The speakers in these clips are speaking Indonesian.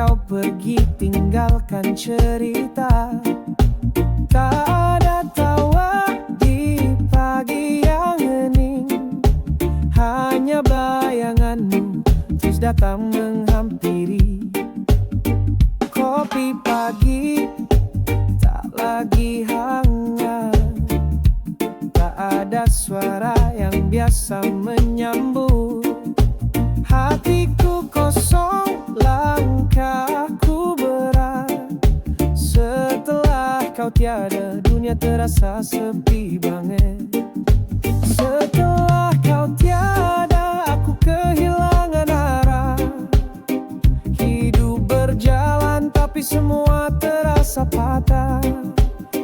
kau pergi tinggalkan cerita. Tak ada tawa di pagi yang hening, hanya bayanganmu terus datang menghampiri. Kopi pagi tak lagi hangat, tak ada suara yang biasa menyambut. Hatiku kosong, langkahku berat. Setelah kau tiada, dunia terasa sepi banget. Setelah kau tiada, aku kehilangan arah. Hidup berjalan tapi semua terasa patah.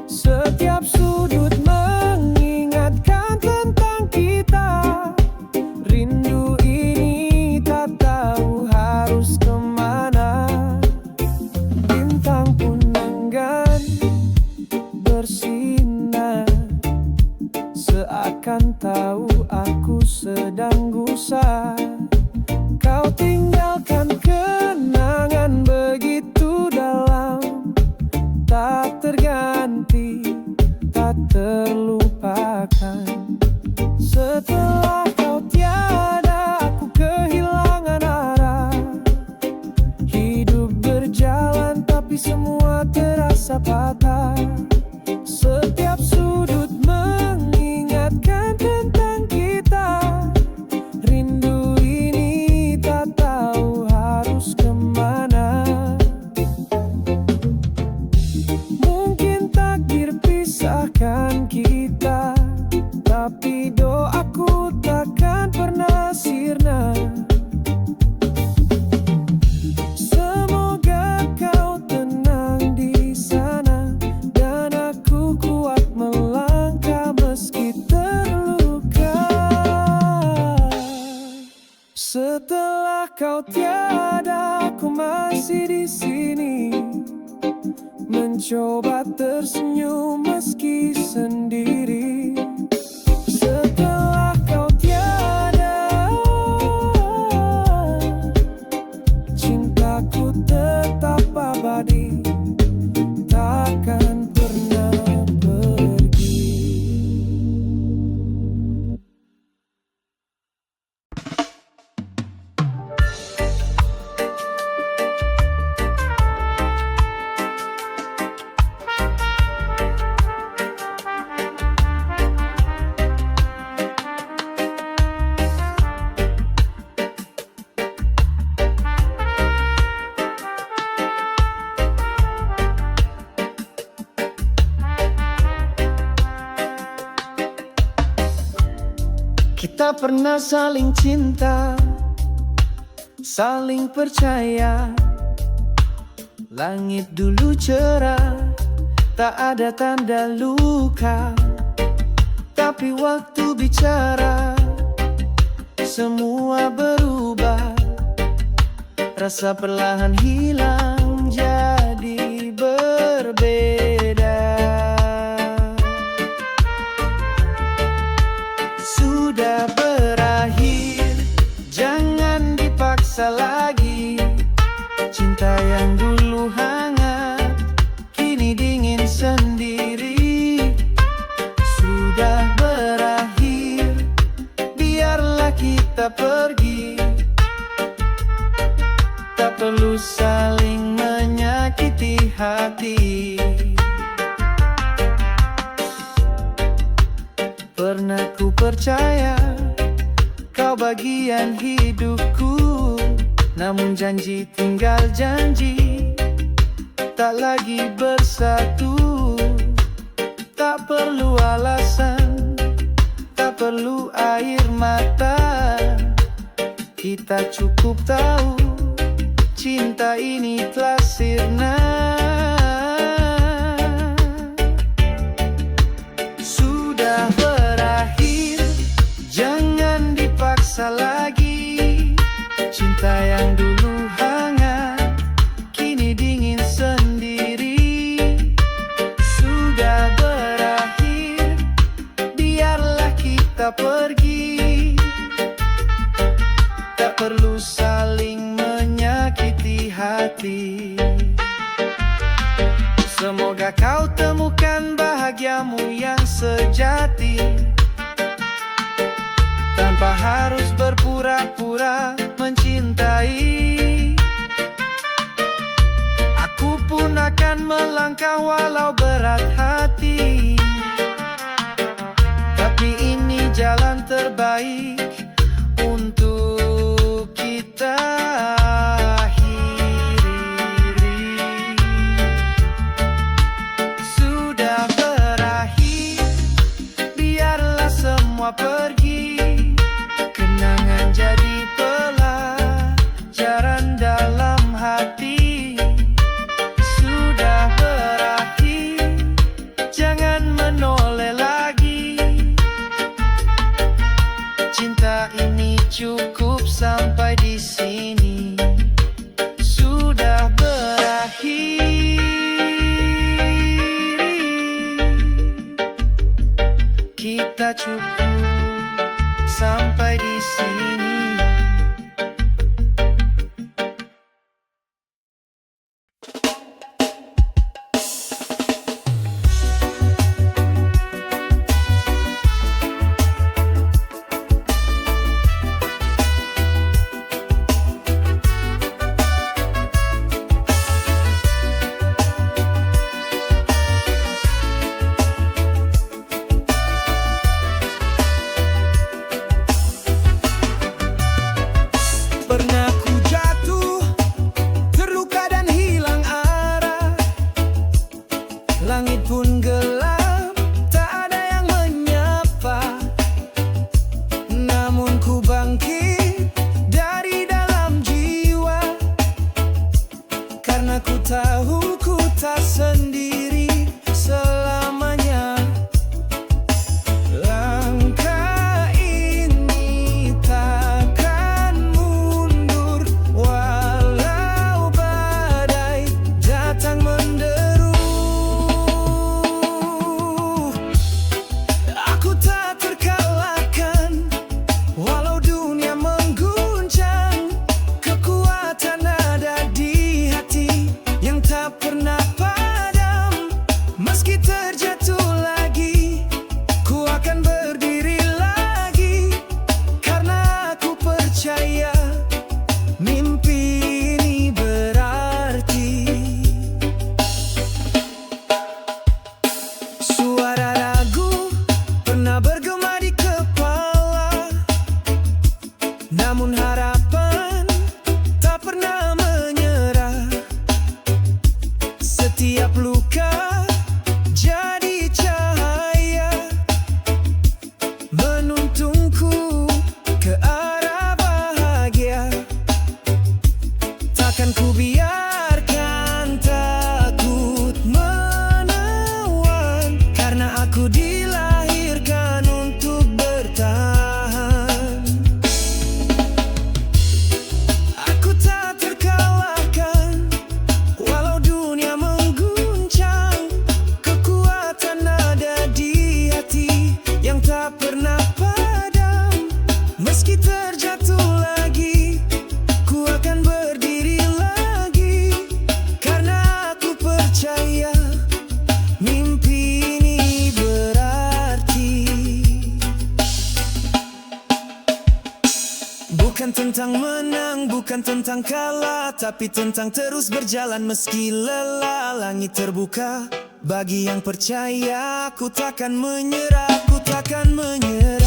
Setiap sudut mengingatkan tentang kita. Rindu ini tak tahu harus kemana. Bintang pun enggan bersinar, seakan tahu aku sedang gusar. Kau tinggalkan kenangan begitu dalam, tak terganti, tak terlupakan. Setelah kau tiada, aku kehilangan arah. Hidup berjalan tapi semua terasa patah. Setiap sudut mengingatkan tentang kita. Rindu ini tak tahu harus kemana. Mungkin takdir pisahkan kita, tapi doaku takkan pernah sirna. Semoga kau tenang di sana, dan aku kuat melangkah meski terluka. Setelah kau tiada, aku masih di sini, mencoba tersenyum meski sendiri. Setelah kau tiada, cintaku tetap abadi, takkan pernah pergi. Kita pernah saling cinta, saling percaya. Langit dulu cerah, tak ada tanda luka. Tapi waktu bicara, semua berubah. Rasa perlahan hilang jadi berbeda. Sudah berakhir, jangan dipaksa lagi. Cinta yang dulu hangat, kini dingin sendiri. Sudah berakhir, biarlah kita pergi. Tak perlu saling menyakiti hati. Pernah ku percaya kau bagian hidupku, namun janji tinggal janji, tak lagi bersatu. Tak perlu alasan, tak perlu air mata. Kita cukup tahu cinta ini telah sirna. Sudah berakhir, jangan dipaksa lagi. Cinta yang dulu hangat, kini dingin sendiri. Sudah berakhir, biarlah kita pergi. Tak perlu saling menyakiti hati. hati. Semoga kau temukan bahagiamu yang sejati, tanpa harus berpura-pura mencintai. Aku pun akan melangkah walau berat hati, tapi ini jalan terbaik untuk kita akhiri. Sudah berakhir, biarlah semua pergi. Kenangan jadi pelajaran dalam hati. Sudah berakhir, jangan menoleh lagi. Cinta ini cukup sampai di sini. Sudah berakhir, kita cukup sampai di sini. Pernah ku jatuh, terluka dan hilang arah. Langit pun gelap, tak ada yang menyapa. Namun ku bangkit dari dalam jiwa, karena ku tahu ku tak sendiri selamanya. Langkah ini takkan mundur, walau badai datang menderu. Aku tak terkalahkan, walau dunia mengguncang. Kekuatan ada di hati yang tak pernah padam. Meski terjatuh lagi, ku akan berdiri lagi, karena aku percaya mimpi ini berarti. Suara ragu pernah bergema di kepala, namun harapan tak pernah menyerah. Setiap luka jadi cahaya, menuntunku ke arah bahagia. Takkan ku biarkan takut menawan, karena aku dilahirkan untuk bertahan. Aku tak terkalahkan, walau dunia mengguncang. Kekuatan ada di hati yang tak pernah padam. Meski terjatuh lagi, ku akan berdiri lagi, karena aku percaya mimpi ini berarti. Bukan tentang menang, bukan tentang kalah, tapi tentang terus berjalan meski lelah. Langit terbuka bagi yang percaya. Ku takkan menyerah, ku takkan menyerah.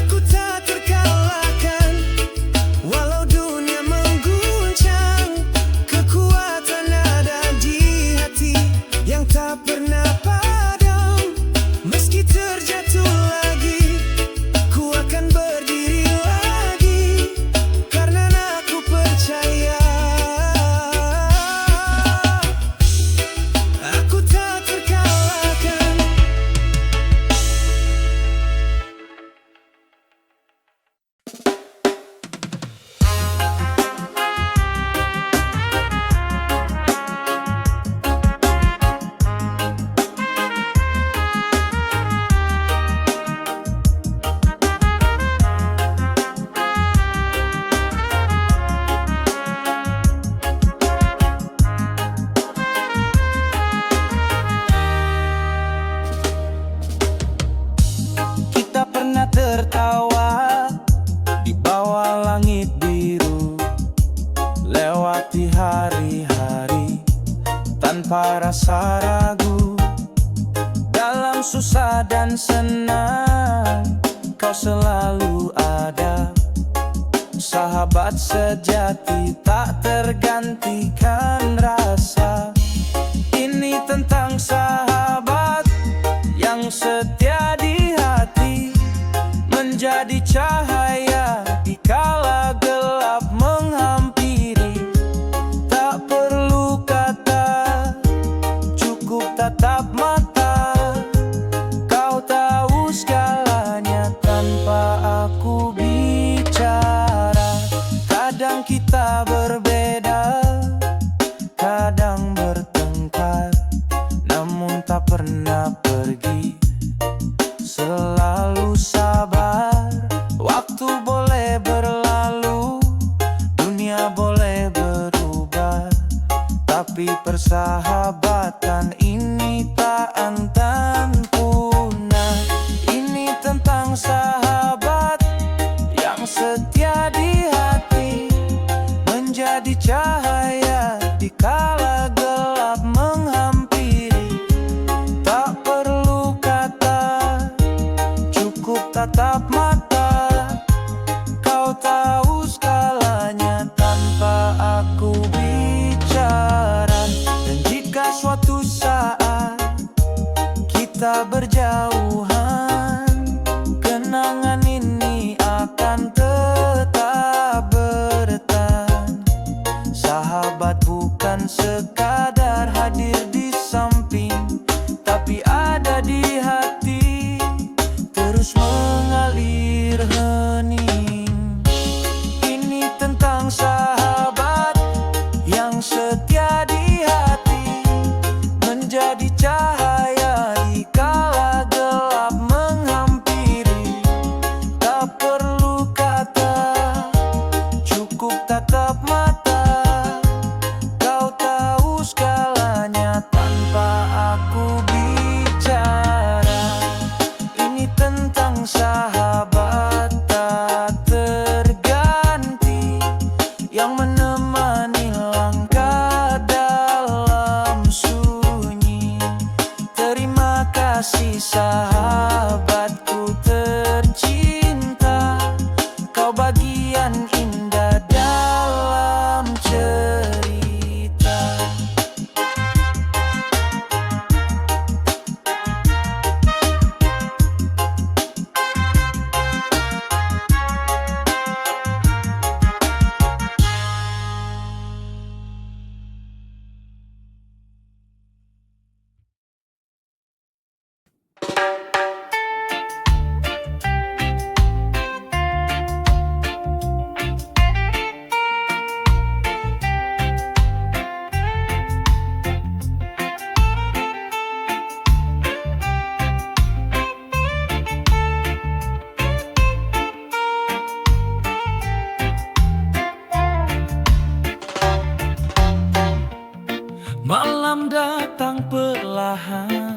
Aku tak terkalahkan, walau dunia mengguncang. Kekuatan ada di hati yang tak pernah padam. Meski terjatuh lagi, ku akan berdiri lagi, karena aku percaya tanpa rasa ragu. Dalam susah dan senang, kau selalu ada. Sahabat sejati tak tergantikan rasa. Ini tentang sahabat yang setia di hati, menjadi cahaya di kala gelap menghampiri. Tak perlu kata, cukup tatap mata. Kau tahu segalanya tanpa aku bicara. Kadang kita berbeda, kadang bertengkar, namun tak pernah pergi, selalu sabar. Waktu boleh berlalu, dunia boleh berubah, tapi persahabatan ini tak akan punah. Ini tentang sahabat yang setia di hati, menjadi cahaya di kala gelap menghampiri. Tak perlu kata, cukup tatap mata. Kau tahu segalanya tanpa aku bicara. Dan jika suatu saat kita berjauhan, kenangan ini akan tetap bertahan. Sahabat bukan sekadar hadir di samping, tapi ada di hati, terus mengalir hening. Ini tentang sahabat yang setia di hati, menjadi cahaya di kala gelap menghampiri. Tak perlu kata, cukup tatap mata. Kau tahu segalanya tanpa aku bicara. Ini tentang sahabat tak terganti, yang menemani langkah dalam sunyi. Terima kasih sahabatku tercinta, kau bagian indah dalam cerita. Malam datang perlahan,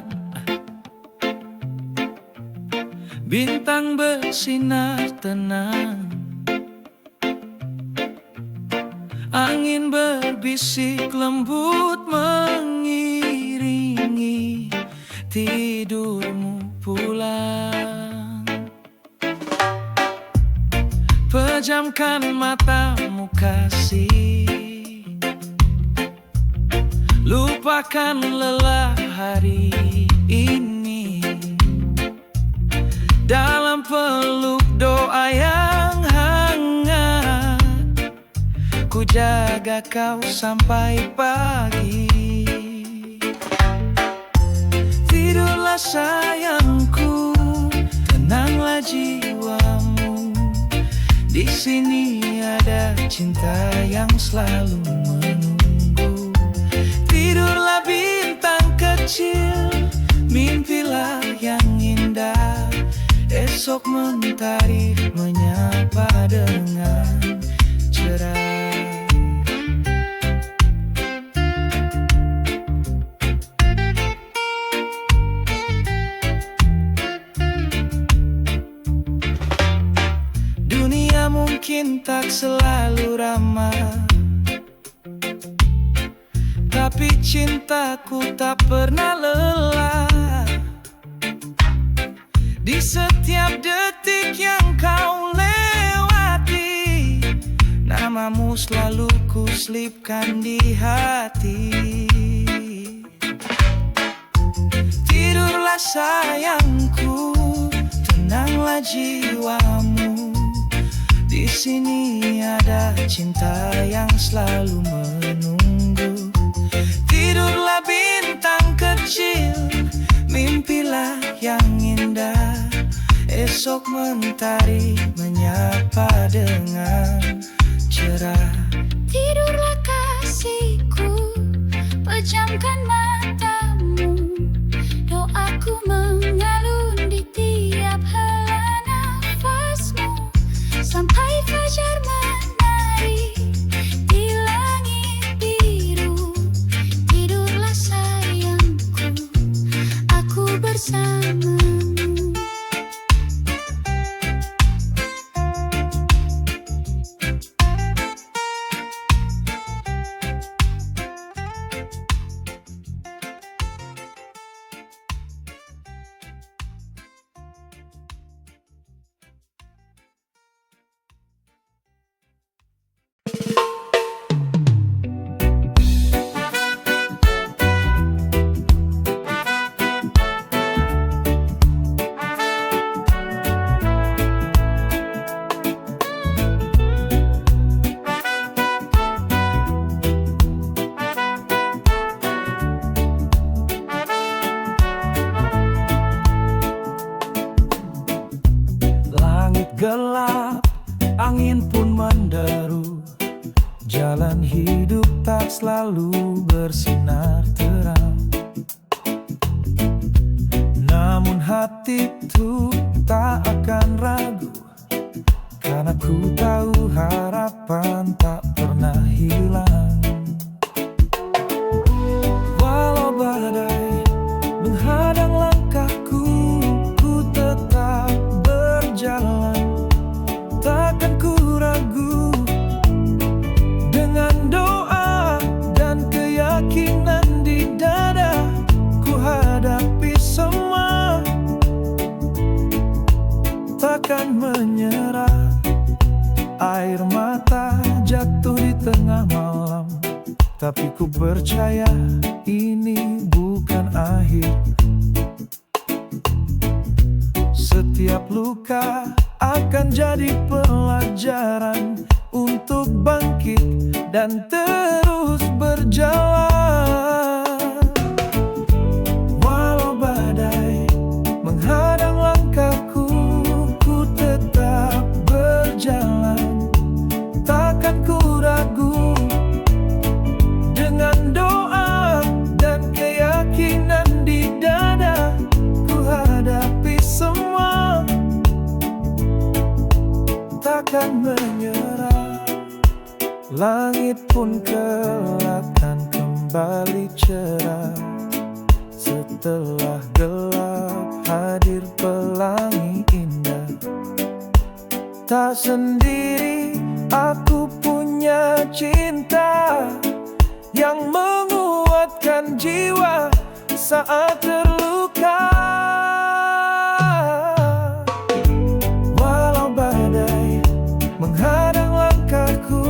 bintang bersinar tenang, angin berbisik lembut mengiringi tidurmu pulang. Pejamkan matamu kasih, lupakan lelah hari ini. Dalam peluk doa yang hangat, ku jaga kau sampai pagi. Tidurlah sayangku, tenanglah jiwamu. Di sini ada cinta yang selalu menunggu. Tidurlah bintang kecil, mimpilah yang indah. Esok mentari menyapa dengan cerah. Dunia mungkin tak selalu ramah, tapi tapi cintaku tak pernah lelah. Di setiap detik yang kau lewati, namamu selalu ku selipkan di hati. Tidurlah sayangku, tenanglah jiwamu. Di sini ada cinta yang selalu menunggu. Tidurlah bintang kecil, mimpilah yang indah. Esok mentari menyapa dengan cerah. Tidurlah kasihku, pejamkan matamu. Doaku mengalun di tiap hela nafasmu, sampai fajar menari di langit biru. Tidurlah sayangku, aku bersamamu. Gelap, angin pun menderu. Jalan hidup tak selalu bersinar terang. Namun hatiku tak akan ragu, karena ku tahu harapan tak pernah hilang. Walau badai menghadang langkahku, ku tetap berjalan. Takkan ku ragu, dengan doa dan keyakinan di dada, ku hadapi semua. Takkan menyerah. Air mata jatuh di tengah malam, tapi ku percaya ini bukan akhir. Setiap luka akan jadi pelajaran untuk bangkit dan terus berjalan. Walau badai menghadang langkahku, ku tetap berjalan. Takkan ku ragu, dengan doa dan keyakinan di dada, ku hadapi semua. Takkan menyerah. Langit pun kelak akan kembali cerah. Setelah gelap hadir pelangi indah. Tak sendiri, aku punya cinta yang menguatkan jiwa saat terluka. Walau badai menghadang langkahku,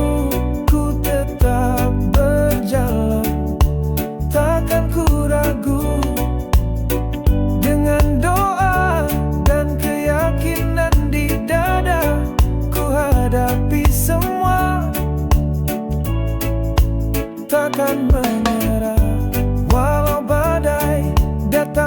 ku tetap berjalan. Takkan ku ragu, dengan doa dan keyakinan di dada, ku hadapi semua. Takkan menyerah. Walau badai datang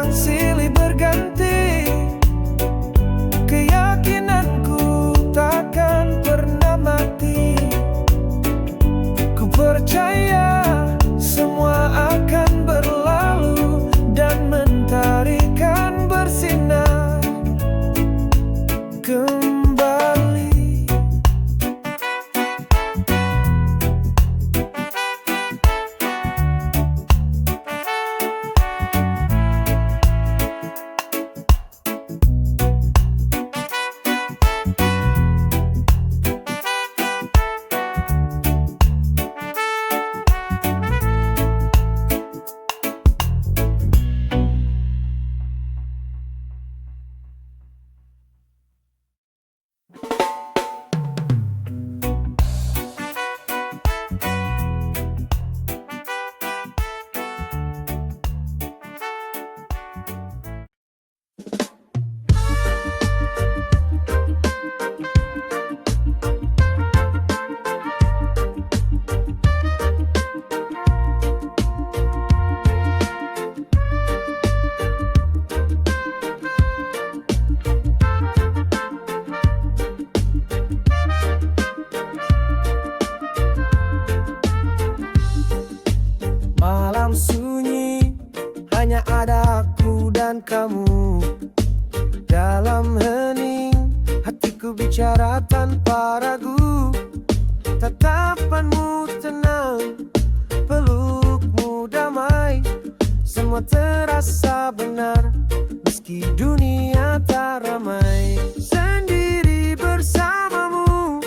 kamu. Dalam hening hatiku bicara tanpa ragu. Tatapanmu tenang, pelukmu damai. Semua terasa benar, meski dunia tak ramai. Sendiri bersamamu,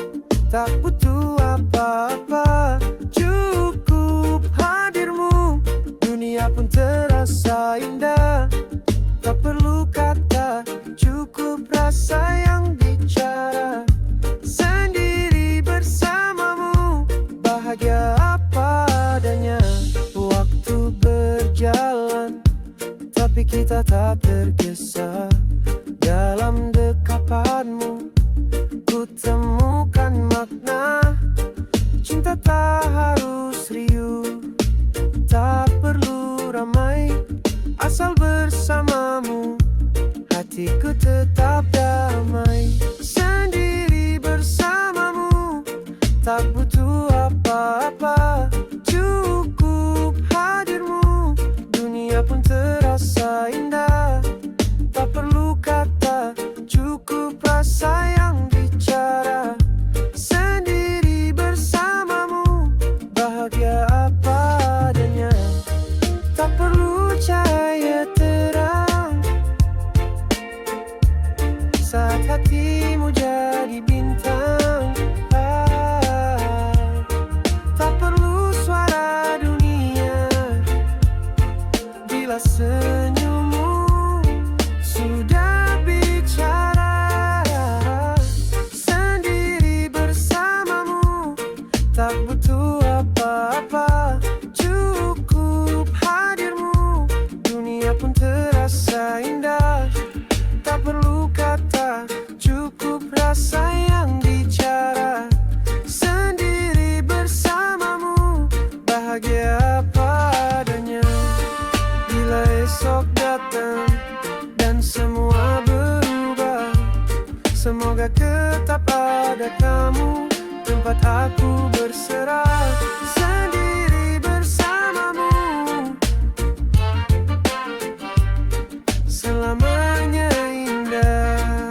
tak butuh apa-apa. Cukup hadirmu, dunia pun terasa indah. Tak perlu kata, cukup rasa yang bicara. Sendiri bersamamu, bahagia apa adanya. Waktu berjalan, tapi kita tak tergesa. Dalam dekapanmu, ku temukan makna. Cinta tak harus riuh, tak perlu ramai. Asal bersamamu, hatiku tetap damai. Sendiri bersamamu, tak butuh apa-apa. Cukup hadirmu, dunia pun terasa indah. Tak perlu kata, cukup rasa yang bicara. Sendiri bersamamu, bahagia apa adanya. Tak perlu cahaya terang saat hatimu jadi bintang. Tak perlu suara dunia bila senyummu sudah bicara. Sendiri bersamamu, tak butuh apa-apa. Cukup hadirmu, dunia pun terasa indah. Tak perlu kata, cukup rasa yang bicara. Sendiri bersamamu, bahagia apa adanya. Bila esok datang dan semua berubah, semoga tetap ada kamu tempat aku berserah. Sendiri bersamamu, selamanya indah.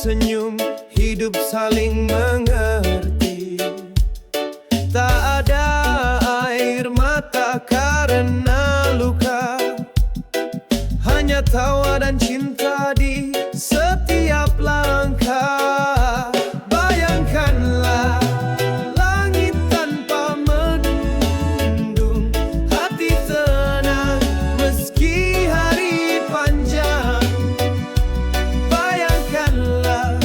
tersenyum, hidup saling mengerti. Tak ada air mata karena luka, hanya tawa dan cinta di setiap langkah. Bayangkanlah langit tanpa mendung, hati tenang meski hari panjang. Bayangkanlah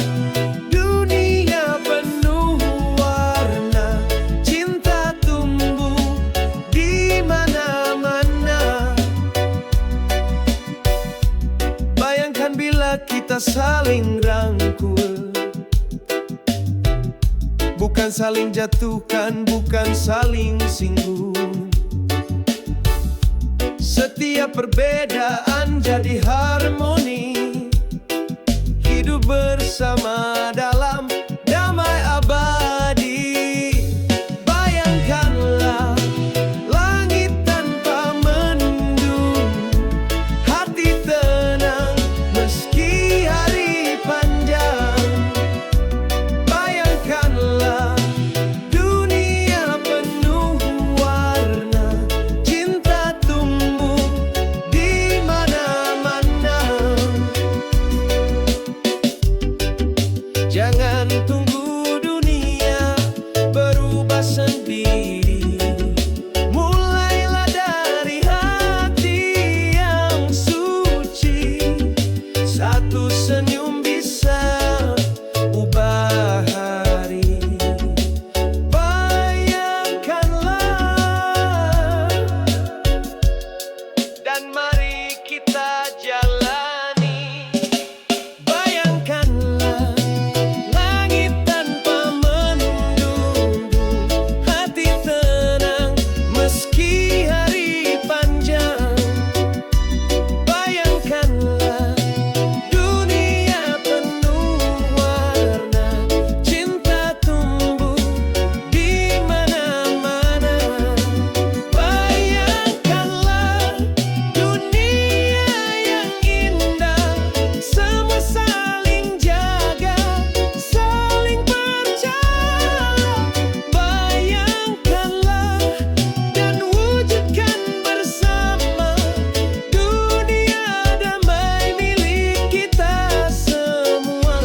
dunia penuh warna, cinta tumbuh di mana-mana. Bayangkan bila kita saling rangkul, bukan saling jatuhkan, bukan saling singgung. Setiap perbedaan jadi harmoni, hidup bersama dalam damai abadi. Bayangkanlah langit tanpa mendung, hati tenang meski hari panjang. Bayangkanlah dunia penuh warna, cinta tumbuh di mana-mana. Jangan tunggu dunia berubah sendiri, mulailah dari hati yang suci. Satu senyum bisa ubah hari. Bayangkanlah dan mari kita jalani. Bayangkanlah langit tanpa mendung, hati tenang meski hari panjang. Bayangkanlah dunia penuh warna, cinta tumbuh di mana-mana. Bayangkanlah dunia yang indah, semua saling jaga, saling percaya. Bayangkanlah dan wujudkan bersama dunia damai milik kita semua.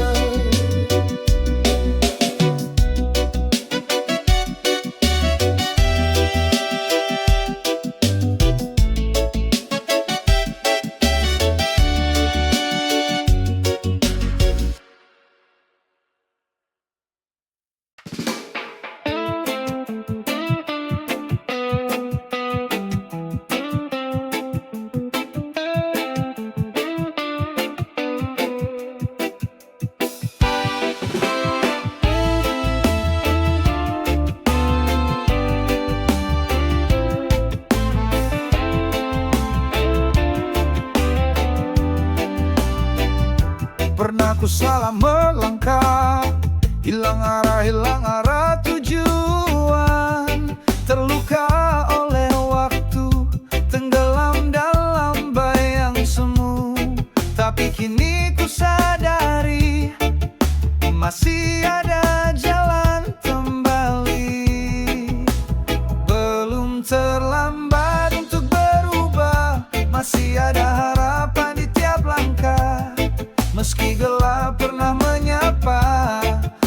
Pernah ku salah melangkah, hilang arah tujuan. Terluka oleh waktu, tenggelam dalam bayang semu. Tapi kini ku sadari, masih ada jalan kembali. Belum terlambat untuk berubah, masih ada harapan di tiap langkah. Meski gelap pernah menyapa,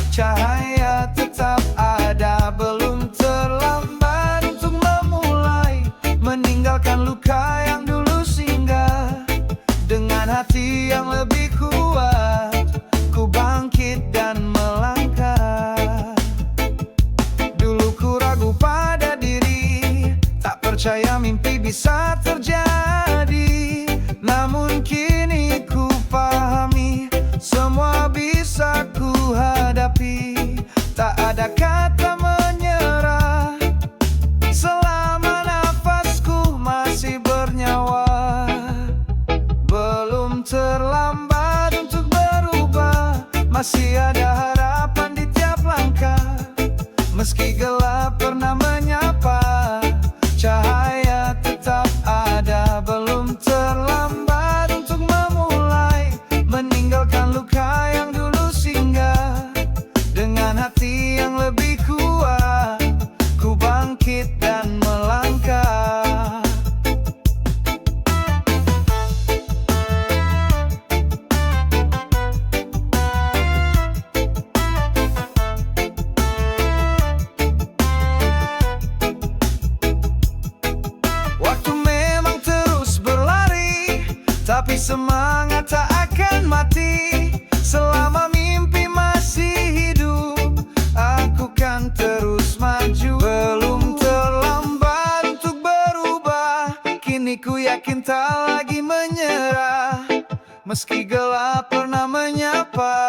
cahaya tetap ada. Belum terlambat untuk memulai, meninggalkan luka yang dulu singgah. Dengan hati yang lebih kuat, ku bangkit dan melangkah. Dulu ku ragu pada diri, tak percaya mimpi bisa terjadi. Namun kini ku pahami, semua bisa ku hadapi. Tak ada kata menyerah, selama nafasku masih bernyawa. Belum terlambat untuk berubah, masih ada harapan di tiap langkah. Meski gelap pernah menyapa, cahaya tetap ada. Belum terlambat untuk memulai, meninggalkan luka yang dulu Semangat tak akan mati selama mimpi masih hidup. Aku kan terus maju. Belum terlambat untuk berubah. Kini ku yakin tak lagi menyerah. Meski gelap pernah menyapa.